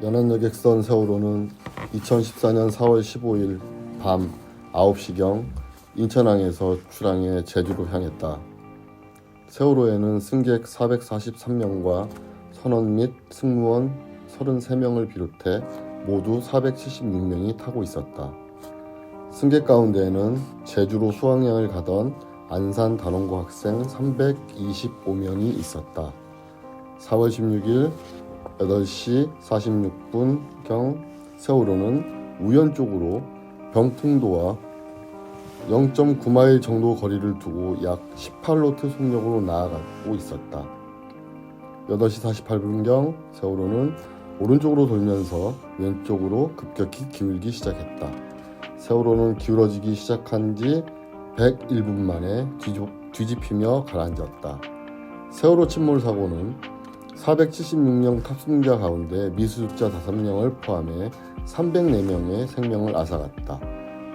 연안여객선 세월호는 2014년 4월 15일 밤 9시경 인천항에서 출항해 제주로 향했다. 세월호에는 승객 443명과 선원 및 승무원 33명을 비롯해 모두 476명이 타고 있었다. 승객 가운데에는 제주로 수학여행을 가던 안산 단원고 학생 325명이 있었다. 4월 16일 8시 46분경 세월호는 우연쪽으로 병풍도와 0.9마일 정도 거리를 두고 약 18노트 속력으로 나아가고 있었다. 8시 48분경 세월호는 오른쪽으로 돌면서 왼쪽으로 급격히 기울기 시작했다. 세월호는 기울어지기 시작한 지 101분 만에 뒤집히며 가라앉았다. 세월호 침몰 사고는 476명 탑승자 가운데 미수습자 5명을 포함해 304명의 생명을 앗아갔다.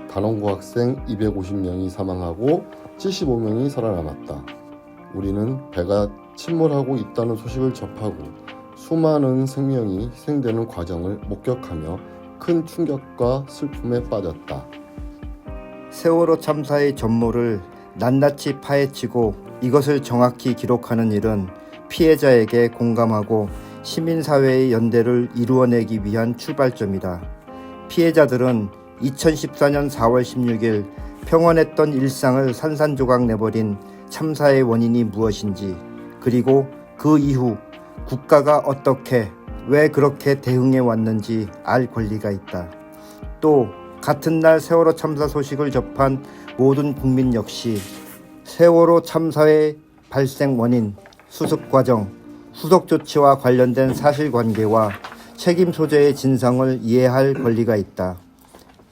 단원고 학생 250명이 사망하고 75명이 살아남았다. 우리는 배가 침몰하고 있다는 소식을 접하고 수많은 생명이 희생되는 과정을 목격하며 큰 충격과 슬픔에 빠졌다. 세월호 참사의 전모를 낱낱이 파헤치고 이것을 정확히 기록하는 일은 피해자에게 공감하고 시민사회의 연대를 이루어내기 위한 출발점이다. 피해자들은 2014년 4월 16일 평온했던 일상을 산산조각 내버린 참사의 원인이 무엇인지, 그리고 그 이후 국가가 어떻게, 왜 그렇게 대응해 왔는지 알 권리가 있다. 또 같은 날 세월호 참사 소식을 접한 모든 국민 역시 세월호 참사의 발생 원인, 수습 과정, 후속 조치와 관련된 사실관계와 책임 소재의 진상을 이해할 권리가 있다.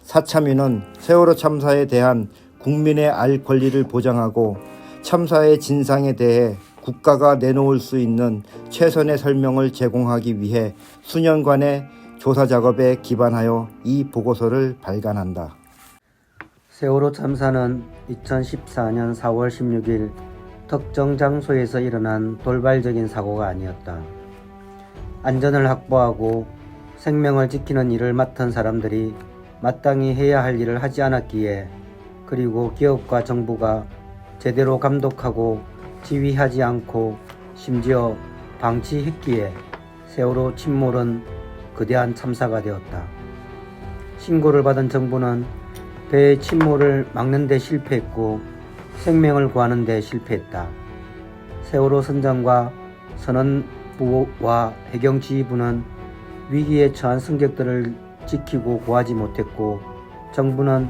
사참위는 세월호 참사에 대한 국민의 알 권리를 보장하고 참사의 진상에 대해 국가가 내놓을 수 있는 최선의 설명을 제공하기 위해 수년간의 조사 작업에 기반하여 이 보고서를 발간한다. 세월호 참사는 2014년 4월 16일 특정 장소에서 일어난 돌발적인 사고가 아니었다. 안전을 확보하고 생명을 지키는 일을 맡은 사람들이 마땅히 해야 할 일을 하지 않았기에, 그리고 기업과 정부가 제대로 감독하고 지휘하지 않고 심지어 방치했기에 세월호 침몰은 거대한 참사가 되었다. 신고를 받은 정부는 배의 침몰을 막는 데 실패했고 생명을 구하는 데 실패했다. 세월호 선장과 선원부와 해경지휘부는 위기에 처한 승객들을 지키고 구하지 못했고, 정부는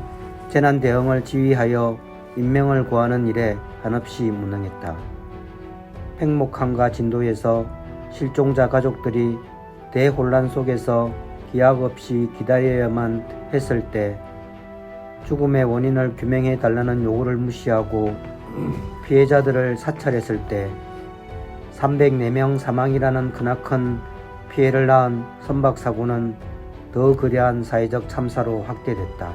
재난 대응을 지휘하여 인명을 구하는 일에 한없이 무능했다. 팽목항과 진도에서 실종자 가족들이 대혼란 속에서 기약 없이 기다려야만 했을 때, 죽음의 원인을 규명해 달라는 요구를 무시하고 피해자들을 사찰했을 때 304명 사망이라는 크나큰 피해를 낳은 선박사고는 더 거대한 사회적 참사로 확대됐다.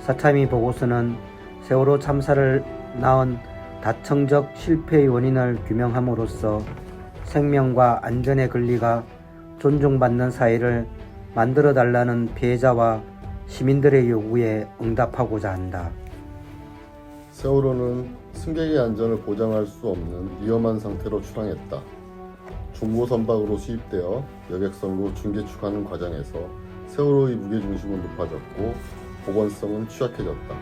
사참위 보고서는 세월호 참사를 낳은 다층적 실패의 원인을 규명함으로써 생명과 안전의 권리가 존중받는 사회를 만들어달라는 피해자와 시민들의 요구에 응답하고자 한다. 세월호는 승객의 안전을 보장할 수 없는 위험한 상태로 출항했다. 중고 선박으로 수입되어 여객선으로 중계축하는 과정에서 세월호의 무게중심은 높아졌고 보건성은 취약해졌다.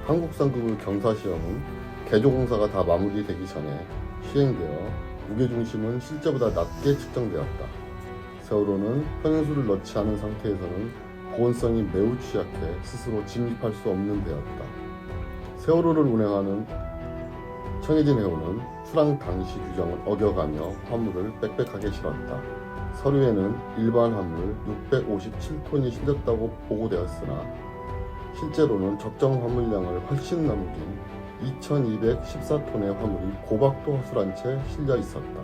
한국상급 경사시험은 개조공사가 다 마무리되기 전에 시행되어 무게중심은 실제보다 낮게 측정되었다. 세월호는 평행수를 넣지 않은 상태에서는 보건성이 매우 취약해 스스로 진입할 수 없는 배였다. 세월호를 운행하는 청해진 해운은 출항 당시 규정을 어겨가며 화물을 빽빽하게 실었다. 서류에는 일반 화물 657톤이 실렸다고 보고되었으나 실제로는 적정 화물량을 훨씬 넘긴 2214톤의 화물이 고박도 허술한 채 실려 있었다.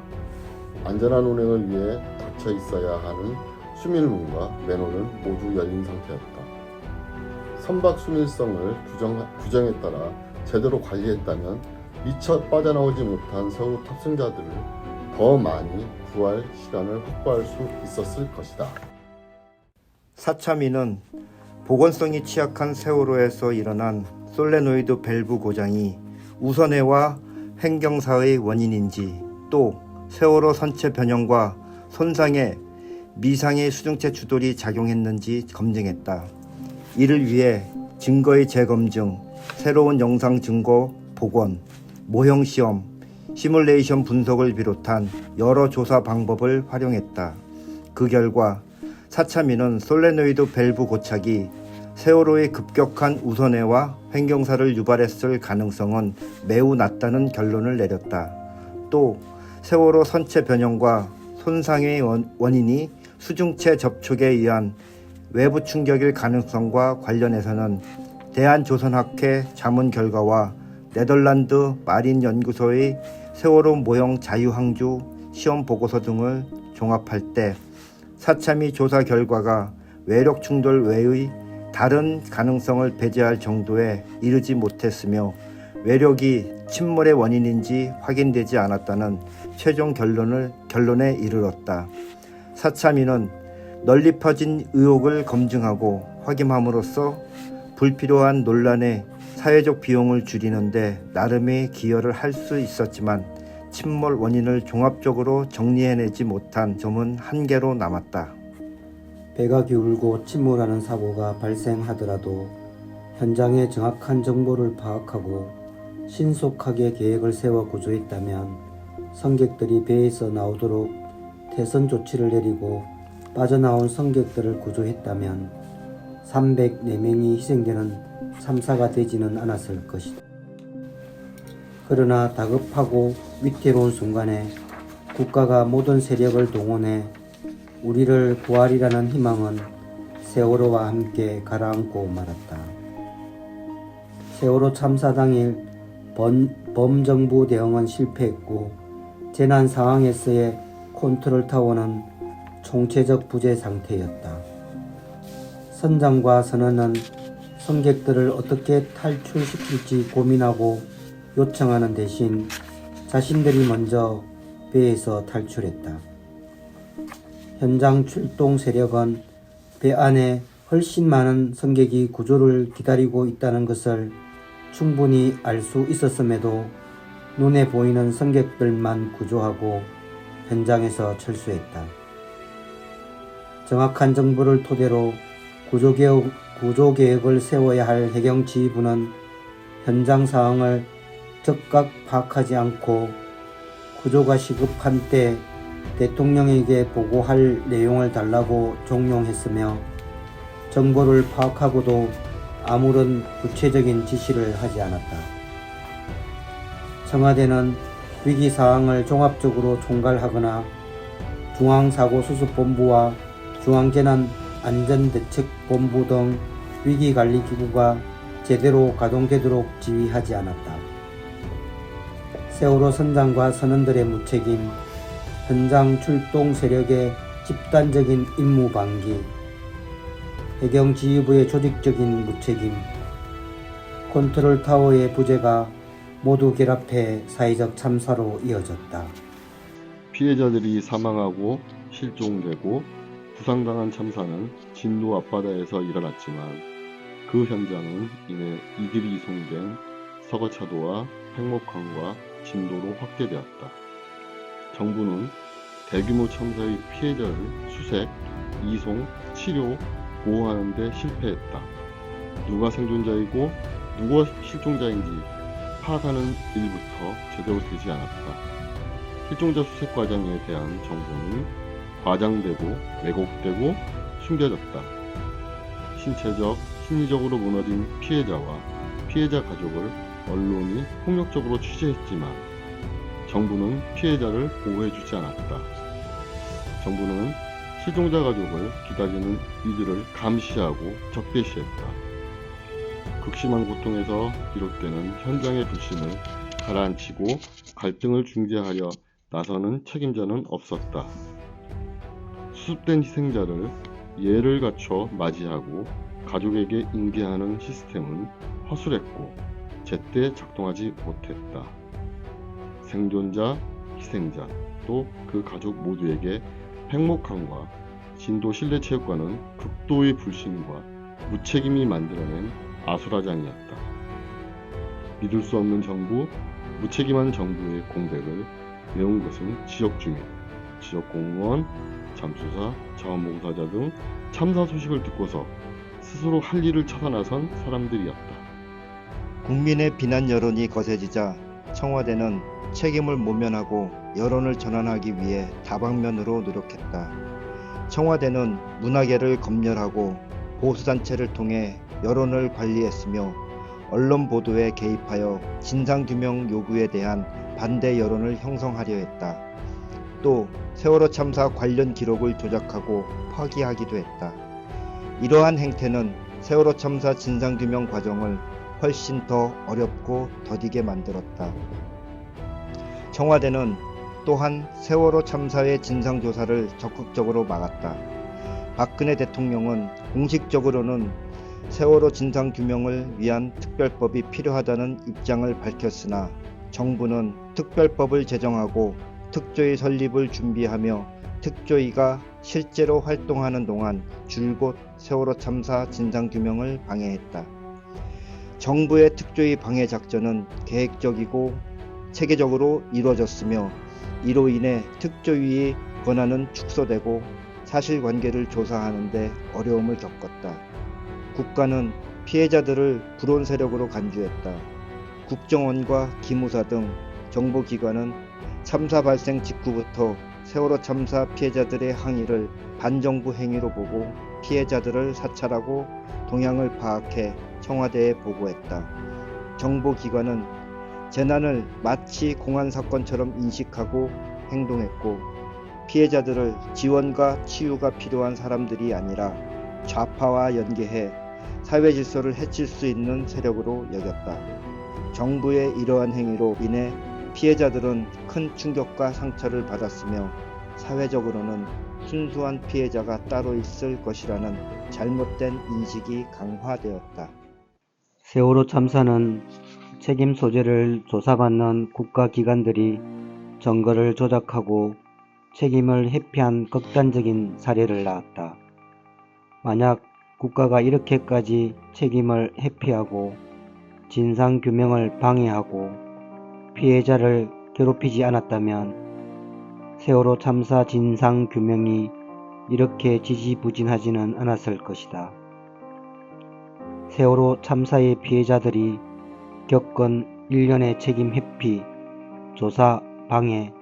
안전한 운행을 위해 닫혀 있어야 하는 수밀문과 매너는 모두 열린 상태였다. 선박 수밀성을 규정에 따라 제대로 관리했다면 미처 빠져나오지 못한 세월호 탑승자들을 더 많이 구할 시간을 확보할 수 있었을 것이다. 사차미는 보건성이 취약한 세월호에서 일어난 솔레노이드 밸브 고장이 우선해와 횡경사의 원인인지, 또 세월호 선체 변형과 손상에 미상의 수중체 추돌이 작용했는지 검증했다. 이를 위해 증거의 재검증, 새로운 영상 증거 복원, 모형 시험, 시뮬레이션 분석을 비롯한 여러 조사 방법을 활용했다. 그 결과 사차미는 솔레노이드 밸브 고착이 세월호의 급격한 우선회와 횡경사를 유발했을 가능성은 매우 낮다는 결론을 내렸다. 또 세월호 선체 변형과 손상의 원인이 수중체 접촉에 의한 외부 충격일 가능성과 관련해서는 대한조선학회 자문 결과와 네덜란드 마린 연구소의 세월호 모형 자유항주 시험 보고서 등을 종합할 때 사차미 조사 결과가 외력 충돌 외의 다른 가능성을 배제할 정도에 이르지 못했으며 외력이 침몰의 원인인지 확인되지 않았다는 최종 결론에 이르렀다. 사차미는 널리 퍼진 의혹을 검증하고 확인함으로써 불필요한 논란의 사회적 비용을 줄이는데 나름의 기여를 할 수 있었지만 침몰 원인을 종합적으로 정리해내지 못한 점은 한계로 남았다. 배가 기울고 침몰하는 사고가 발생하더라도 현장의 정확한 정보를 파악하고 신속하게 계획을 세워 구조했다면 승객들이 배에서 나오도록 태선 조치를 내리고 빠져나온 승객들을 구조했다면 304명이 희생되는 참사가 되지는 않았을 것이다. 그러나 다급하고 위태로운 순간에 국가가 모든 세력을 동원해 우리를 구하리라는 희망은 세월호와 함께 가라앉고 말았다. 세월호 참사 당일 범정부 대응은 실패했고 재난 상황에서의 컨트롤타워는 총체적 부재 상태였다. 선장과 선원은 승객들을 어떻게 탈출시킬지 고민하고 요청하는 대신 자신들이 먼저 배에서 탈출했다. 현장 출동 세력은 배 안에 훨씬 많은 승객이 구조를 기다리고 있다는 것을 충분히 알 수 있었음에도 눈에 보이는 승객들만 구조하고 현장에서 철수했다. 정확한 정보를 토대로 구조계획을 세워야 할 해경지휘부는 현장 상황을 즉각 파악하지 않고 구조가 시급한 때 대통령에게 보고할 내용을 달라고 종용했으며 정보를 파악하고도 아무런 구체적인 지시를 하지 않았다. 청와대는 위기 상황을 종합적으로 총괄하거나 중앙사고수습본부와 중앙재난안전대책본부 등 위기관리기구가 제대로 가동되도록 지휘하지 않았다. 세월호 선장과 선원들의 무책임, 현장 출동 세력의 집단적인 임무 방기, 해경지휘부의 조직적인 무책임, 컨트롤타워의 부재가 모두 결합해 사회적 참사로 이어졌다. 피해자들이 사망하고 실종되고 부상당한 참사는 진도 앞바다에서 일어났지만 그 현장은 이내 이들이 이송된 서거차도와 팽목항과 진도로 확대되었다. 정부는 대규모 참사의 피해자를 수색, 이송, 치료, 보호하는 데 실패했다. 누가 생존자이고 누가 실종자인지 파악하는 일부터 제대로 되지 않았다. 실종자 수색 과정에 대한 정보는 과장되고 왜곡되고 숨겨졌다. 신체적, 심리적으로 무너진 피해자와 피해자 가족을 언론이 폭력적으로 취재했지만 정부는 피해자를 보호해주지 않았다. 정부는 실종자 가족을 기다리는 이들을 감시하고 적대시했다. 극심한 고통에서 비롯되는 현장의 불신을 가라앉히고 갈등을 중재하려 나서는 책임자는 없었다. 수습된 희생자를 예를 갖춰 맞이하고 가족에게 인계하는 시스템은 허술했고 제때 작동하지 못했다. 생존자, 희생자, 가족도 그 가족 모두에게 행복함과 진도 실내체육관은 극도의 불신과 무책임이 만들어낸 아수라장이었다. 믿을 수 없는 정부, 무책임한 정부의 공백을 메운 것은 지역 주민, 지역 공무원, 잠수사, 자원봉사자 등 참사 소식을 듣고서 스스로 할 일을 찾아 나선 사람들이었다. 국민의 비난 여론이 거세지자 청와대는 책임을 모면하고 여론을 전환하기 위해 다방면으로 노력했다. 청와대는 문화계를 검열하고 보수단체를 통해 여론을 관리했으며 언론 보도에 개입하여 진상규명 요구에 대한 반대 여론을 형성하려 했다. 또 세월호 참사 관련 기록을 조작하고 파기하기도 했다. 이러한 행태는 세월호 참사 진상규명 과정을 훨씬 더 어렵고 더디게 만들었다. 청와대는 또한 세월호 참사의 진상조사를 적극적으로 막았다. 박근혜 대통령은 공식적으로는 세월호 진상규명을 위한 특별법이 필요하다는 입장을 밝혔으나 정부는 특별법을 제정하고 특조위 설립을 준비하며 특조위가 실제로 활동하는 동안 줄곧 세월호 참사 진상규명을 방해했다. 정부의 특조위 방해 작전은 계획적이고 체계적으로 이루어졌으며 이로 인해 특조위의 권한은 축소되고 사실관계를 조사하는 데 어려움을 겪었다. 국가는 피해자들을 불온 세력으로 간주했다. 국정원과 기무사 등 정보기관은 참사 발생 직후부터 세월호 참사 피해자들의 항의를 반정부 행위로 보고 피해자들을 사찰하고 동향을 파악해 청와대에 보고했다. 정보기관은 재난을 마치 공안 사건처럼 인식하고 행동했고 피해자들을 지원과 치유가 필요한 사람들이 아니라 좌파와 연계해 사회 질서를 해칠 수 있는 세력으로 여겼다. 정부의 이러한 행위로 인해 피해자들은 큰 충격과 상처를 받았으며 사회적으로는 순수한 피해자가 따로 있을 것이라는 잘못된 인식이 강화되었다. 세월호 참사는 책임 소재를 조사받는 국가기관들이 증거를 조작하고 책임을 회피한 극단적인 사례를 낳았다. 만약 국가가 이렇게까지 책임을 회피하고 진상규명을 방해하고 피해자를 괴롭히지 않았다면 세월호 참사 진상규명이 이렇게 지지부진하지는 않았을 것이다. 세월호 참사의 피해자들이 겪은 일련의 책임 회피, 조사 방해,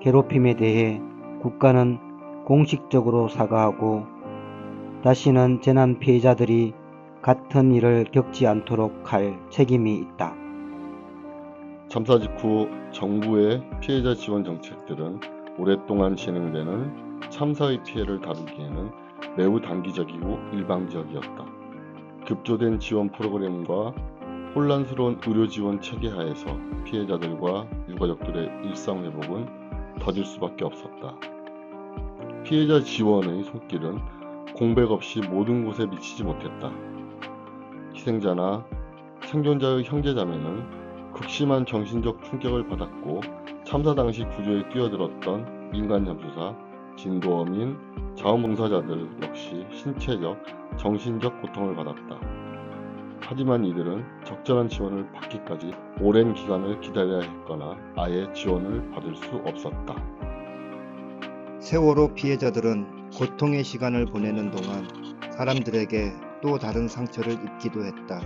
괴롭힘에 대해 국가는 공식적으로 사과하고 다시는 재난 피해자들이 같은 일을 겪지 않도록 할 책임이 있다. 참사 직후 정부의 피해자 지원 정책들은 오랫동안 진행되는 참사의 피해를 다루기에는 매우 단기적이고 일방적이었다. 급조된 지원 프로그램과 혼란스러운 의료 지원 체계 하에서 피해자들과 유가족들의 일상 회복은 더딜 수밖에 없었다. 피해자 지원의 손길은 공백 없이 모든 곳에 미치지 못했다. 희생자나 생존자의 형제자매는 극심한 정신적 충격을 받았고 참사 당시 구조에 뛰어들었던 민간 잠수사, 진도어민, 자원봉사자들 역시 신체적, 정신적 고통을 받았다. 하지만 이들은 적절한 지원을 받기까지 오랜 기간을 기다려야 했거나 아예 지원을 받을 수 없었다. 세월호 피해자들은 고통의 시간을 보내는 동안 사람들에게 또 다른 상처를 입기도 했다.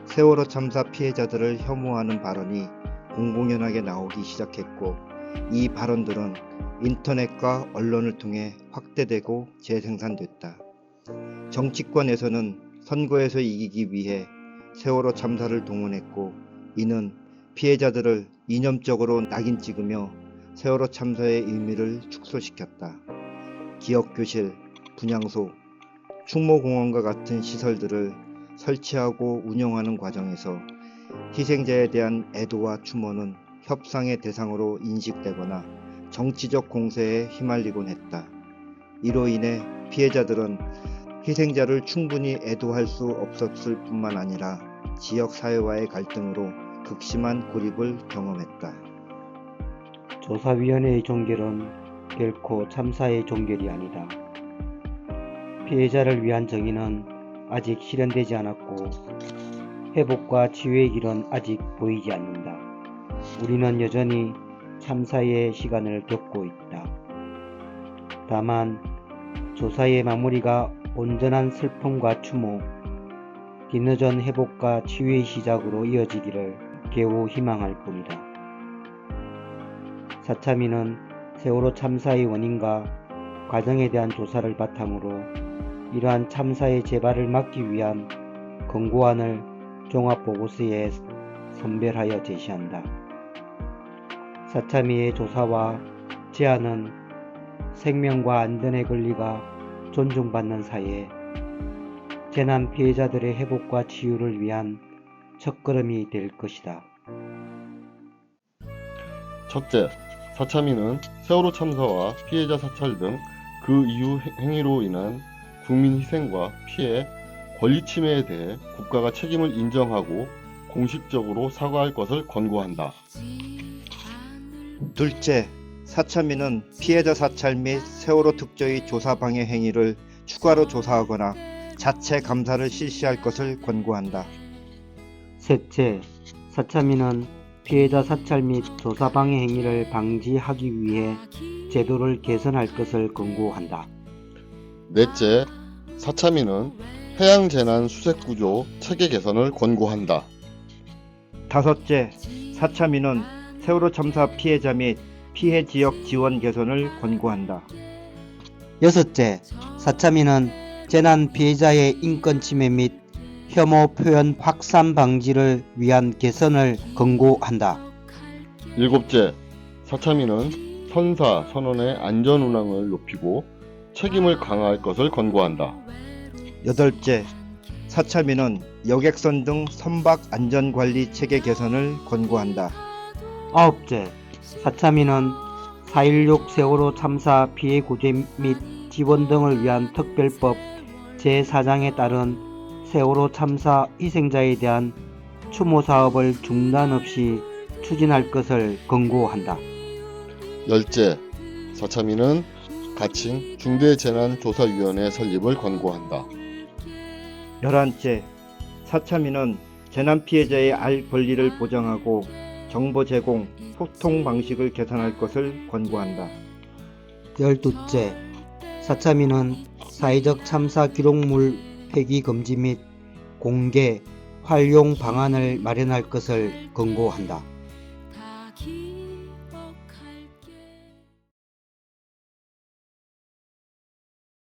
세월호 참사 피해자들을 혐오하는 발언이 공공연하게 나오기 시작했고 이 발언들은 인터넷과 언론을 통해 확대되고 재생산됐다. 정치권에서는 선거에서 이기기 위해 세월호 참사를 동원했고 이는 피해자들을 이념적으로 낙인 찍으며 세월호 참사의 의미를 축소시켰다. 기억교실, 분향소, 충무공원과 같은 시설들을 설치하고 운영하는 과정에서 희생자에 대한 애도와 추모는 협상의 대상으로 인식되거나 정치적 공세에 휘말리곤 했다. 이로 인해 피해자들은 희생자를 충분히 애도할 수 없었을 뿐만 아니라 지역 사회와의 갈등으로 극심한 고립을 경험했다. 조사위원회의 종결은 결코 참사의 종결이 아니다. 피해자를 위한 정의는 아직 실현되지 않았고 회복과 치유의 길은 아직 보이지 않는다. 우리는 여전히 참사의 시간을 겪고 있다. 다만 조사의 마무리가 온전한 슬픔과 추모, 뒤늦은 회복과 치유의 시작으로 이어지기를 겨우 희망할 뿐이다. 사참위는 세월호 참사의 원인과 과정에 대한 조사를 바탕으로 이러한 참사의 재발을 막기 위한 권고안을 종합보고서에 선별하여 제시한다. 사참위의 조사와 제안은 생명과 안전의 권리가 존중받는 사회에 재난 피해자들의 회복과 치유를 위한 첫걸음이 될 것이다. 첫째, 사참위는 세월호 참사와 피해자 사찰 등 그 이후 행위로 인한 국민 희생과 피해, 권리 침해에 대해 국가가 책임을 인정하고 공식적으로 사과할 것을 권고한다. 둘째, 사참위는 피해자 사찰 및 세월호 특조위 조사 방해 행위를 추가로 조사하거나 자체 감사를 실시할 것을 권고한다. 셋째, 사참위는 피해자 사찰 및 조사 방해 행위를 방지하기 위해 제도를 개선할 것을 권고한다. 넷째, 사참위는 해양재난수색구조 체계 개선을 권고한다. 다섯째, 사참위는 세월호 참사 피해자 및 피해 지역 지원 개선을 권고한다. 여섯째, 사참위는 재난 피해자의 인권 침해 및 혐오 표현 확산 방지를 위한 개선을 권고한다. 일곱째, 사참위는 선사, 선원의 안전운항을 높이고 책임을 강화할 것을 권고한다. 여덟째, 사참위는 여객선 등 선박 안전관리 체계 개선을 권고한다. 아홉째, 사참위는 4.16 세월호 참사 피해 구제 및 지원 등을 위한 특별법 제4장에 따른 세월호 참사 희생자에 대한 추모 사업을 중단 없이 추진할 것을 권고한다. 열째, 사참위는 가칭 중대재난조사위원회 설립을 권고한다. 11째, 사참위는 재난 피해자의 알 권리를 보장하고 정보 제공, 소통 방식을 개선할 것을 권고한다. 12째, 사참위는 사회적 참사 기록물 폐기 금지 및 공개, 활용 방안을 마련할 것을 권고한다.